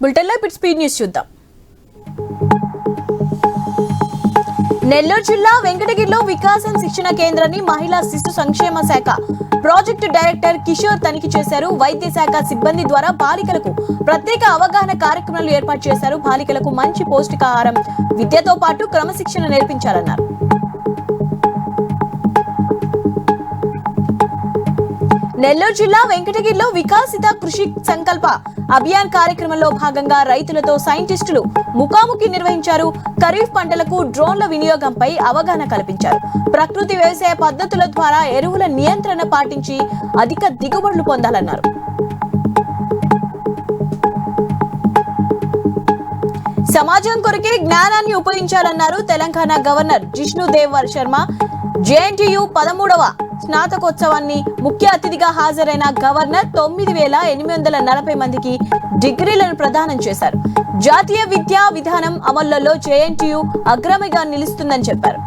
బులెటిన్లో ఇప్పుడు speed news చూద్దాం. నెల్లూరు జిల్లా వెంకటగిరిలో వికాసం శిక్షణ కేంద్రాన్ని మహిళా శిశు సంక్షేమ శాఖ ప్రాజెక్టు డైరెక్టర్ కిషోర్ తనిఖీ చేశారు. వైద్య శాఖ సిబ్బంది ద్వారా బాలికలకు ప్రత్యేక అవగాహన కార్యక్రమాలు ఏర్పాటు చేశారు. బాలికలకు మంచి పౌష్టికాహారం, విద్యతో పాటు క్రమశిక్షణ నేర్పించాలన్నారు. నెల్లూరు జిల్లా వెంకటగిరిలో వికాసిత కృషి సంకల్ప అభియాన్ కార్యక్రమంలో భాగంగా రైతులతో సైంటిస్టులు ముఖాముఖి నిర్వహించారు. ఖరీఫ్ పంటలకు డ్రోన్ల వినియోగంపై అవగాహన కల్పించారు. ప్రకృతి వ్యవసాయ పద్ధతుల ద్వారా ఎరువుల నియంత్రణ పాటించి అధిక దిగుబడులు పొందాలన్నారు. సమాజం కొరకే జ్ఞానాన్ని ఉపయోగించాలన్నారు తెలంగాణ గవర్నర్ జిష్ణుదేవ్ శర్మ. జేఎన్టీయూ 13వ స్నాతకోత్సవాన్ని ముఖ్య అతిథిగా హాజరైన గవర్నర్ 9,840 మందికి డిగ్రీలను ప్రదానం చేశారు. జాతీయ విద్యా విధానం అమలులో జేఎన్టీయూ అగ్రమిగా నిలుస్తుందని చెప్పారు.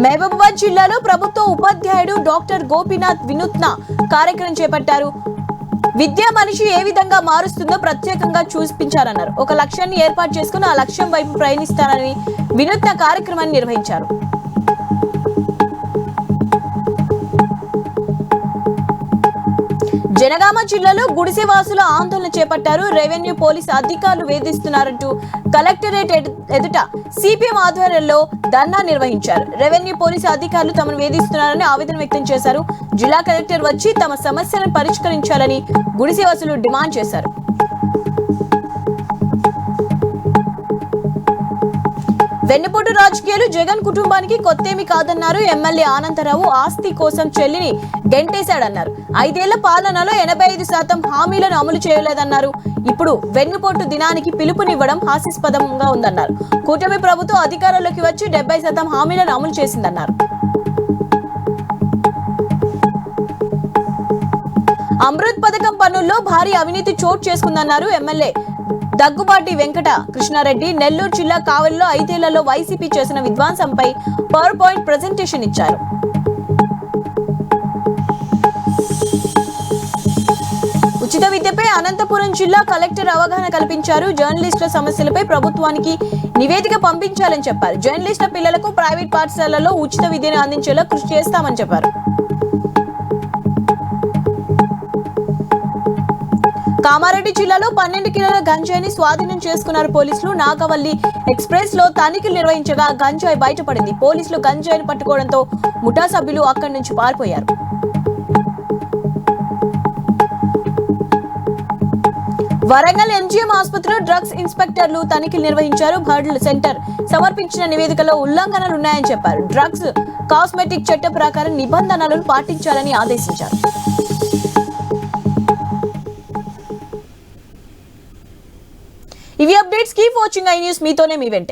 మహబూబాబాద్ జిల్లాలో ప్రభుత్వ ఉపాధ్యాయుడు డాక్టర్ గోపీనాథ్ వినూత్న కార్యక్రమం చేపట్టారు. విద్య మనిషి ఏ విధంగా మారుస్తుందో ప్రత్యేకంగా చూపించారన్నారు. ఒక లక్ష్యాన్ని ఏర్పాటు చేసుకుని ఆ లక్ష్యం వైపు ప్రయాణిస్తారని వినూత్న కార్యక్రమాన్ని నిర్వహించారు. జనగామ జిల్లాలో గుడిసెవాసుల ఆందోళన చేపట్టారు. రెవెన్యూ పోలీసు అధికారులు వేధిస్తున్నారంటూ కలెక్టరేట్ ఎదుట సిపిఎం ఆధ్వర్యంలో ధర్నా నిర్వహించారు. రెవెన్యూ పోలీసు అధికారులు తమను వేధిస్తున్నారని ఆవేదన వ్యక్తం చేశారు. జిల్లా కలెక్టర్ వచ్చి తమ సమస్యలను పరిష్కరించాలని గుడిసెవాసులు డిమాండ్ చేశారు. వెన్నుపోటు రాజకీయాలు జగన్ కుటుంబానికి కొత్తేమి కాదన్నారు. ఎమ్మెల్యే ఆనందరావు ఆస్తి కోసం చెల్లిని గెంటేశాడన్నారు. 5 ఏళ్ల పాలనలో 85% హామీలను అమలు చేయలేదన్నారు. ఇప్పుడు వెన్నుపోటు దినానికి పిలుపునివ్వడం హాస్యాస్పదంగా ఉందన్నారు. కూటమి ప్రభుత్వం అధికారంలోకి వచ్చి 70% హామీలను అమలు చేసిందన్నారు. అమృత్ పథకం పనుల్లో భారీ అవినీతి చోటు చేసుకుందన్నారు. ఎమ్మెల్యే దగ్గుబాటి వెంకట కృష్ణారెడ్డి నెల్లూరు జిల్లా కావలిలో 5 ఏళ్లలో వైసీపీ చేసిన విధ్వంసంపై పవర్ పాయింట్ ప్రెజెంటేషన్ ఇచ్చారు. ఉచిత విద్యపై అనంతపురం జిల్లా కలెక్టర్ అవగాహన కల్పించారు. జర్నలిస్టుల సమస్యలపై ప్రభుత్వానికి నివేదిక పంపించాలని చెప్పారు. జర్నలిస్టుల పిల్లలకు ప్రైవేట్ పాఠశాలల్లో ఉచిత విద్యను అందించేలా కృషి చేస్తామని చెప్పారు. కామారెడ్డి జిల్లాలో 12 కిలోల గంజాయిని స్వాధీనం చేసుకున్నారు పోలీసులు. నాగవల్లి ఎక్స్ప్రెస్ లో తనిఖీలు నిర్వహించగా గంజాయి బయటపడింది. పోలీసులు గంజాయిని పట్టుకోవడంతో ముఠా సభ్యులు అక్కడి నుంచి పారిపోయారు. వరంగల్ ఎంజీఎం ఆసుపత్రిలో డ్రగ్స్ ఇన్స్పెక్టర్లు తనిఖీలు నిర్వహించారు. బర్డ్ సెంటర్ సమర్పించిన నివేదికలో ఉల్లంఘనలు ఉన్నాయని చెప్పారు. డ్రగ్స్ కాస్మెటిక్ చట్టం ప్రకారం నిబంధనలను పాటించాలని ఆదేశించారు. ఇవి updates. Keep watching I news. మీతోనే మీ వెంటే.